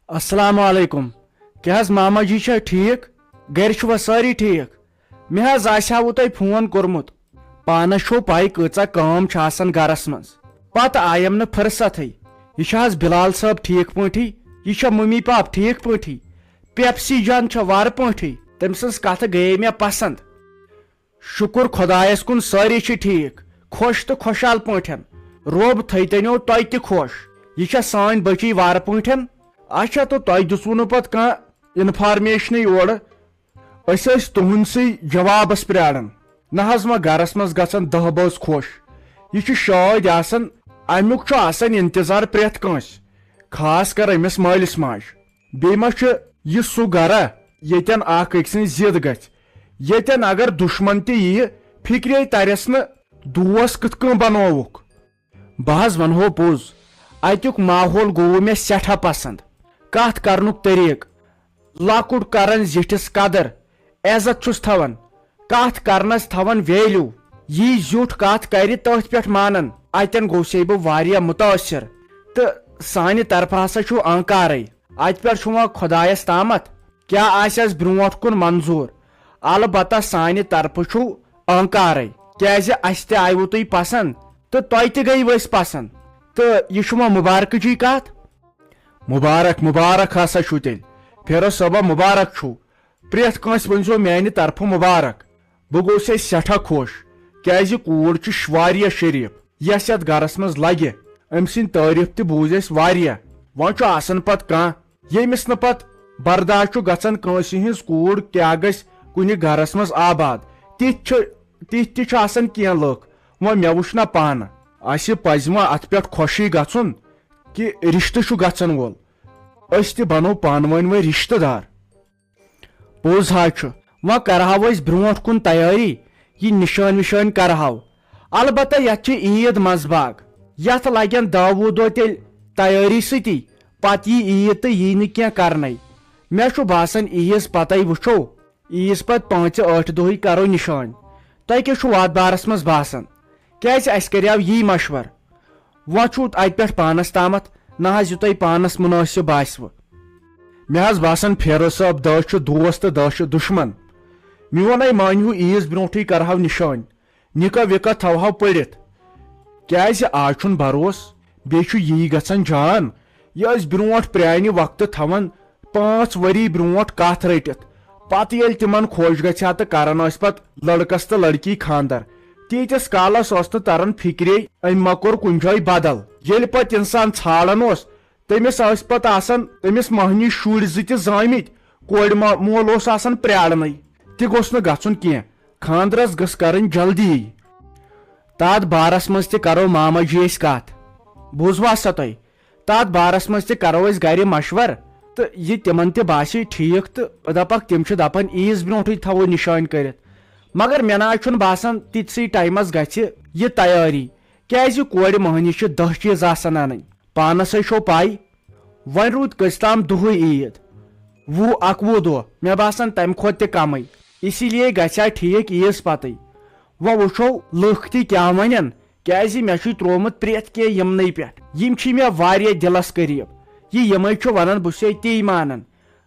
السلام علیکم کیا حظ ماما جی چھا ٹھیک گھر چھوا ساری ٹھیک مے حظ آسیاو تۄہہِ فون کوٚرمُت پانس چھو پاے کۭژاہ کٲم چھِ آسان گرس منٛز پتہٕ آیم نہٕ فرصتھٕے یہِ چھا حظ بلال صٲب ٹھیک پٲٹھی یہِ چھا ممی پاپ ٹھیک پٲٹھی پیپسی جان چھا وارٕ پٲٹھی تٔمۍ سٕنٛز کتھٕ گٔیے مےٚ پسنٛد شُکر خۄدایس کُن سٲری چھِ ٹھیک خۄش تہٕ خۄشحال پٲٹھۍ رۄب تھٲیتنو تۄہہِ تہِ خۄش یہِ چھا سٲنۍ بچی وارٕ پٲٹھۍ اچھا تو تۄہہِ دِژوٕ نہٕ پتہٕ کانٛہہ انفارمیشنٕے یورٕ أسۍ ٲسۍ تُہنٛدسٕے جوابس پیاران نہ حظ وۄنۍ گرس منٛز گژھن دہ بٲژ خۄش یہِ چھُ شٲدۍ آسان امیُک چھُ آسان انتظار پرٛٮ۪تھ کٲنٛسہِ خاص کر أمِس مٲلِس ماجہِ بیٚیہِ ما چھُ یہِ سُہ گرا ییٚتٮ۪ن اکھ أکۍ سٕنٛز ضد گژھِ ییٚتٮ۪ن اگر دُشمن تہِ ییہِ فکرے ترٮ۪س نہٕ دوس کِتھ کٔنۍ بنووُکھ بہٕ حظ ونہو پوٚز اتیُک ماحول گوٚو مےٚ سٮ۪ٹھاہ پسنٛد کتھ کرنُک طریٖقہٕ لۄکُٹ کران زِٹھِس قدر عزت چھُس تھاوان کتھ کرنس تھاوان ویلیوٗ یی زیُٹھ کتھ کرِ تٔتھۍ پٮ۪ٹھ مانان اتٮ۪ن گوٚوسے بہٕ واریاہ مُتٲثر تہٕ سانہِ طرفہٕ ہسا چھُ انکارے اتہِ پٮ۪ٹھ چھُ وۄنۍ خۄدایس تامتھ کیاہ آسٮ۪س برونٛٹھ کُن منظوٗر البتہ سانہِ طرفہٕ چھُ انکارے کیازِ اسہِ تہِ آیوٕ تُہۍ پسنٛد تہٕ تۄہہِ تہِ گٔیوٕ أسۍ پسنٛد تہٕ یہِ چھُ وۄنۍ مُبارکٕچی کتھ مُبارک مُبارک ہسا چھُ تیٚلہِ فیروز صٲبا مُبارک چھُ پرٛٮ۪تھ کٲنٛسہِ ؤنۍزیو میانہِ طرفہٕ مُبارک بہٕ گوٚوسے سٮ۪ٹھاہ خۄش کیازِ کوٗر چھِ واریاہ شریٖف یۄس یتھ گرس منٛز لگہِ أمۍ سٕنٛدۍ تعریٖف تہِ بوٗزۍ اسہِ واریاہ وۄنۍ چھُ آسان پتہٕ کانٛہہ ییٚمِس نہٕ پتہٕ برداش چھُ گژھان کٲنٛسہِ ہِنٛز کوٗر کیاہ گژھِ کُنہِ گرس منٛز آباد تِتھۍ تہِ چھِ آسان کینٛہہ لُکھ وۄنۍ مےٚ وٕچھ نا پانہٕ اسہِ پزِ وۄنۍ اتھ پٮ۪ٹھ خۄشی گژھُن کہِ رشتہٕ چھُ گژھان وول أسۍ تہِ بنو پانہٕ ؤنۍ وۄنۍ رشتہٕ دار پوٚز حظ چھُ وۄنۍ کرہاو أسۍ برونٛٹھ کُن تیٲری یہِ نِشٲنۍ وِشٲنۍ کرہاو البتہ یتھ چھِ عیٖد منٛزباگ یتھ لگن دہ وُہ دۄہ تیٚلہِ تیٲری سۭتی پتہٕ یی عیٖد تہٕ یی نہٕ کینٛہہ کرنے مےٚ چھُ باسان عیٖز پتے وٕچھو عیٖز پتہٕ 5 8 دۄہٕے کرو نِشٲنۍ تۄہہِ کیٛاہ چھُو اتھ بارس منٛز باسان کیازِ اسہِ کریاو یی مشور وۄنۍ چھُ اتہِ پٮ۪ٹھ پانس تامتھ نہ حظ یہِ تۄہہِ پانس مُنٲسِب باسوٕ مےٚ حظ باسان فیروز صٲب دہ چھُ دوس تہٕ دہ چھُ دُشمن میونے مٲنِو عیٖز برونٛٹھٕے کرہاو نِشٲنۍ نِکاح وِکاح تھاوہاو پٔرِتھ کیازِ آز چھُنہٕ بروسہٕ بیٚیہِ چھُ یی گژھان جان یہِ ٲسۍ برونٛٹھ پرانہِ وقتہٕ تھاوان 5 ؤری برونٛٹھ کتھ رٔٹِتھ پتہٕ ییٚلہِ تِمن خۄش گژھِ ہا تہٕ کران ٲسۍ پتہٕ لڑکس تہٕ لڑکی خانٛدر تیٖتِس کالس ٲس نہٕ تران فکرے أمۍ ما کوٚر کُنہِ جایہِ بدل ییٚلہِ پتہٕ انسان ژھانڈان اوس تٔمِس ٲسۍ پتہٕ آسان تٔمِس مٔہنی شُرۍ زٕ تہِ زٲمٕتۍ کورِ مول اوس آسان پرٛارنٕے تہِ گوٚژھ نہٕ گژھُن کینٛہہ خانٛدرس گٔژھ کرٕنۍ جلدی تتھ بارس منٛز تہِ کرو ماما جی أسۍ کتھ بوٗزوا سا تۄہہِ تتھ بارس منٛز تہِ کرو أسۍ گرِ مشور تہٕ یہِ تِمن تہِ باسہِ ٹھیٖک تہٕ بہٕ دپکھ تِم چھِ دپان عیٖز برونٛٹھٕے تھاوو نِشٲنۍ کٔرِتھ مگر مےٚ نہ حظ چھُنہٕ باسان تِتسٕے ٹایمس گژھِ یہِ تیٲری کیازِ کورِ مٔہنی چھِ 10 چیٖز آسان انٕنۍ پانسے چھو پاے وۄنۍ روٗد کٔژِ تام دۄہٕے عیٖد 20 دۄہ مےٚ باسان تمہِ کھۄتہٕ تہِ کمٕے اسی لیے گژھِ ہا ٹھیٖک عیٖز پتے وۄنۍ وٕچھو لُکھ تہِ کیاہ ونن کیازِ مےٚ چھُے تروومُت پرٛٮ۪تھ کینٛہہ یِمنٕے پٮ۪ٹھ یِم چھِ مےٚ واریاہ دِلس قریٖب یہِ یِمے چھُ ونان بہٕ چھُسے تی مانان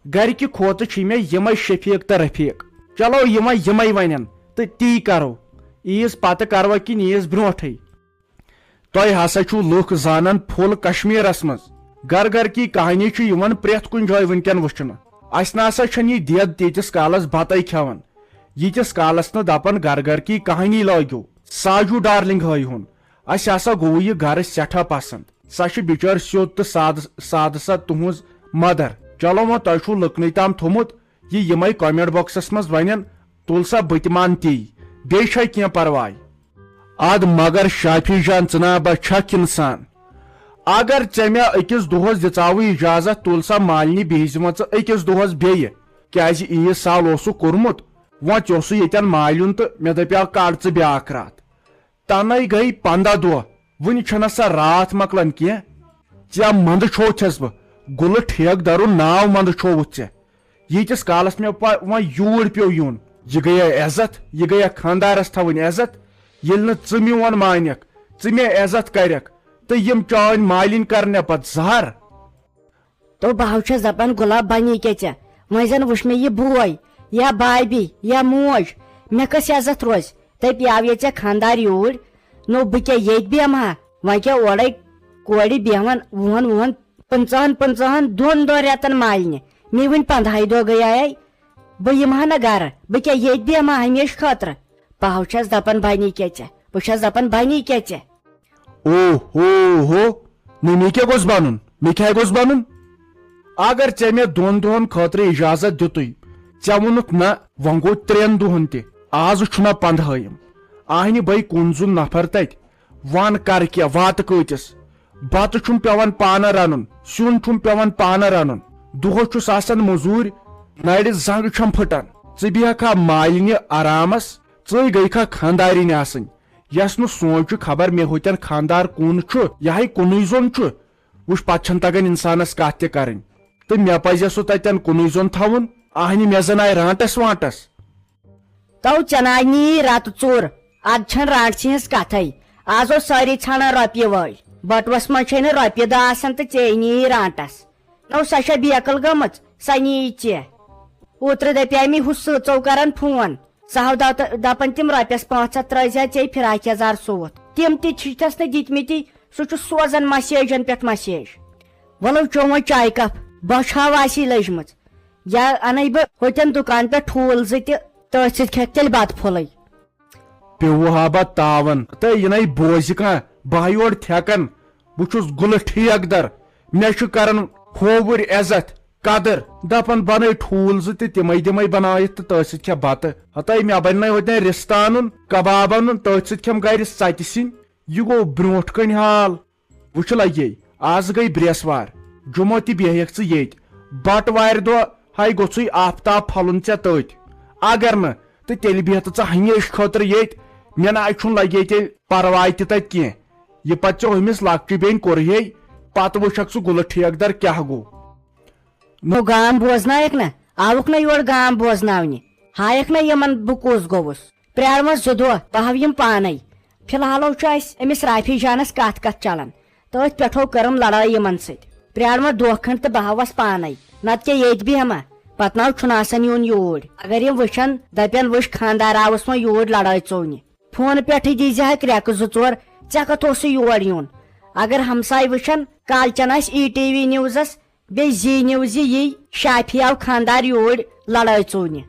گرِکہِ کھۄتہٕ چھِ مےٚ یِمے شفیٖق تہٕ رفیٖق چلو یِمے ونن تہٕ تی کرو عیٖز پتہٕ کروا کِنہٕ عیٖز برونٛٹھٕے تۄہہِ ہسا چھُو لُکھ زانان فُل کشمیٖرس منٛز گر گر کی کہانی چھُ یِوان پرٛٮ۪تھ کُنہِ جایہِ وٕنکیٚن وٕچھنہٕ اسہِ نسا چھنہٕ یہِ دٮ۪د تیٖتِس کالس بتے کھٮ۪وان ییٖتِس کالس نہٕ دپان گر گر کی کہانی لٲگِو ساجوٗ ڈارلنگ ہٲیہُن اسہِ ہسا گوٚو یہِ گرٕ سٮ۪ٹھاہ پسنٛد سۄ چھِ بِچٲر سیوٚد تہٕ سادٕ سا تُہنٛز مدر چلو وۄنۍ تۄہہِ چھُو لُکنٕے تام تھوٚمُت یہِ یِمے کومنٹ باکسس منٛز ونن تُل سا بہٕ تہِ مان تی بیٚیہِ چھے کینٛہہ پرواے اد مگر شافی جان ژٕنا بہ چھکھ انسان اگر ژےٚ مےٚ أکِس دۄہس دِژاوٕے اجازت تُل سا مالنہِ بِہزِ وۄنۍ ژٕ أکِس دۄہس بیٚیہِ کیازِ عیٖز سال اوسُکھ کوٚرمُت وۄنۍ ژےٚ ییٚتٮ۪ن مالیُن تہٕ مےٚ دپیاو کڑ ژٕ بیاکھ راتھ تنَے گٔے 15 دۄہ وُنہِ چھنہ سا راتھ مۄکلان کینٛہہ ژےٚ منٛدٕ چھوٚوتھس بہٕ گُلہٕ ٹھیکہٕ درُن ناو منٛدٕ چھوٚوُتھ ژےٚ ییٖتِس کالس مےٚ وۄنۍ یوٗرۍ پیٚو یُن یہِ گٔیا عزت یہِ گٔیا خانٛدارس تھاوٕنۍ عزت ییٚلہِ نہٕ ژٕ میون مانکھ ژٕ مےٚ عزت کرکھ تہٕ یِم چٲنۍ مالِنۍ کرنہِ پتہٕ زہر تو بہٕ چھس دپان گۄلاب بنی کیا ژےٚ وۄنۍ زن وٕچھ مےٚ یہِ بوے یا بابی یا موج مےٚ کس عزت روزِ تٔپۍ آو ییٚتہِ ژےٚ خانٛدار یوٗرۍ نو بہٕ کیٛاہ ییٚتہِ بیٚہمہٕ ہا وۄنۍ کیٛاہ اورے کورِ بیٚہوان وُہن 50 دۄن رٮ۪تن مالنہِ مےٚ وٕنہِ 15 دۄہ گٔیے بہٕ یِمہٕ ہا نہ گرٕ بہٕ کیٛاہ ییٚتہِ بیٚہمہٕ ہا ہمیشہٕ خٲطرٕ بہٕ چھس دپان بنی کیا ژےٚ بہٕ چھس دپان بنی کیا ژےٚ او ہو مےٚ کیٛاہ گوٚژھ بنُن مےٚ کیٛاہ گوٚژھ بنُن اگر ژےٚ مےٚ 2 دۄہن خٲطرٕ اجازت دِتُے ژےٚ ووٚنُکھ نہ وۄنۍ گوٚو 3 دۄہن تہِ آز چھُنا 15 آہنہِ بٔے کُنزُن نفر تتہِ ون کر کیٛاہ واتہٕ کۭتِس بتہٕ چھُم پیوان پانہٕ رنُن سیُن چھُم پیوان پانہٕ رنُن دۄہس چھُس آسان موٚزوٗرۍ نرِ زنٛگ چھم پھٕٹان ژٕ بیہکھا مالنہِ آرامس ژٕے گٔیکھا خانٛدارِنۍ آسٕنۍ یس نہٕ سونٛچہِ خبر مےٚ ہوتٮ۪ن خانٛدار کُن چھُ یہے کُنُے زوٚن چھُ وٕچھ پتہٕ چھنہٕ تگان انسانس کتھ تہِ کرٕنۍ تہٕ مےٚ پزِ سُہ تتٮ۪ن کُنُے زوٚن تھاوُن آہنہِ مےٚ زن آیہِ رانٹس وانٹس تو ژےٚ نی رتہٕ ژوٚر اد چھنہٕ رانٹسٕے ہٕنٛز کتھے آز اوس سٲری ژھانڈان رۄپیہِ وٲلۍ بٹوس منٛز چھے نہٕ رۄپیہِ دہ آسان تہٕ ژےٚ نی رانٹس نو سۄ چھےٚ بیکل گٔمٕژ سۄ نی ژےٚ اوترٕ دپیاے مےٚ ہُہ سٕژو کران فون سُہ ہاو دپان تِم رۄپیس 500 ترٲزِ ژےٚ فراق یزار سوٗوُتھ تِم تہِ چھِس نہٕ دِتمٕتی سُہ چھُ سوزان مسیجن پٮ۪ٹھ مسیج ولو چوٚو وۄنۍ چاے کپ بۄچھِ ہاو آسی لٔجمٕژ یا انے بہٕ ہوتٮ۪ن دُکان پٮ۪ٹھ ٹھوٗل 2 تہِ تٔتھۍ سۭتۍ کھٮ۪کھ تیٚلہِ بتہٕ پھوٚلٕے پیوٚو ہا بہ تاون تہٕ یِنَے بوزِ کانٛہہ بہٕ یورٕ تھٮ۪کان بہٕ چھُس گُلہٕ ٹھیک در مےٚ چھُ کران کھووُر عزت قدر دپان بنٲے ٹھوٗل 2 تہِ تِمے دِمے بنٲیِتھ تہٕ تٔتھۍ سۭتۍ کھٮ۪ہ بتہٕ ہتاے مےٚ بنناے ہوتٮ۪ن رستہٕ انُن کباب انُن تٔتھۍ سۭتۍ کھٮ۪م گرِ ژتہِ سِنۍ یہِ گوٚو برونٛٹھ کنۍ حال وٕچھ لگے آز گٔے برٛیسوار جُمعہ تہِ بیہکھ ژٕ ییٚتہِ بٹوارِ دۄہ ہاے گوٚژھُے آفتاب پھلُن ژےٚ تٔتھۍ اگر نہٕ تہٕ تیٚلہِ بیہتہٕ ژٕ ہمیشہٕ خٲطرٕ ییٚتہِ مےٚ ناے چھُنہٕ لگے تیٚلہِ پرواے تہِ تتہِ کینٛہہ یہِ پتہٕ ژےٚ ہُمِس لۄکچہِ بیٚنہِ کوٚرہے پتہٕ وٕچھکھ ژٕ گُلہٕ ٹھیک در کیٛاہ گوٚو نو گام بوزنایکھ نا آوُکھ نا یور گام بوزناونہِ ہایکھ نا یِمن بہٕ کُس گوٚوُس پرٛارمس 2 دۄہ بہٕ ہاو یِم پانے فی الحالو چھُ اسہِ أمِس رافی جانس کتھ چلان تٔتھۍ پٮ۪ٹھو کٔرٕم لڑٲے یِمن سۭتۍ پرٛارمس 2 کھنٛڈ تہٕ بہٕ ہاوس پانے نتہٕ کیٛاہ ییٚتہِ بیہما پتہٕ ناو چھُنہٕ آسان یُن یوٗرۍ اگر یِم وٕچھن دپن وٕچھ خانٛدار آوُس وۄنۍ یوٗرۍ لڑٲے ژوٚلنہِ فونہٕ پٮ۪ٹھٕے دیٖزِہا کرٛٮ۪کہٕ 2-4 ژےٚ کتھ اوسُے یور یُن اگر ہمساے وٕچھن کالچن آسہِ ETV نِوزس بیٚیہِ زی نِوزِ یی شافی آو خانٛدار یوٗرۍ لڑٲے ژوٚلنہِ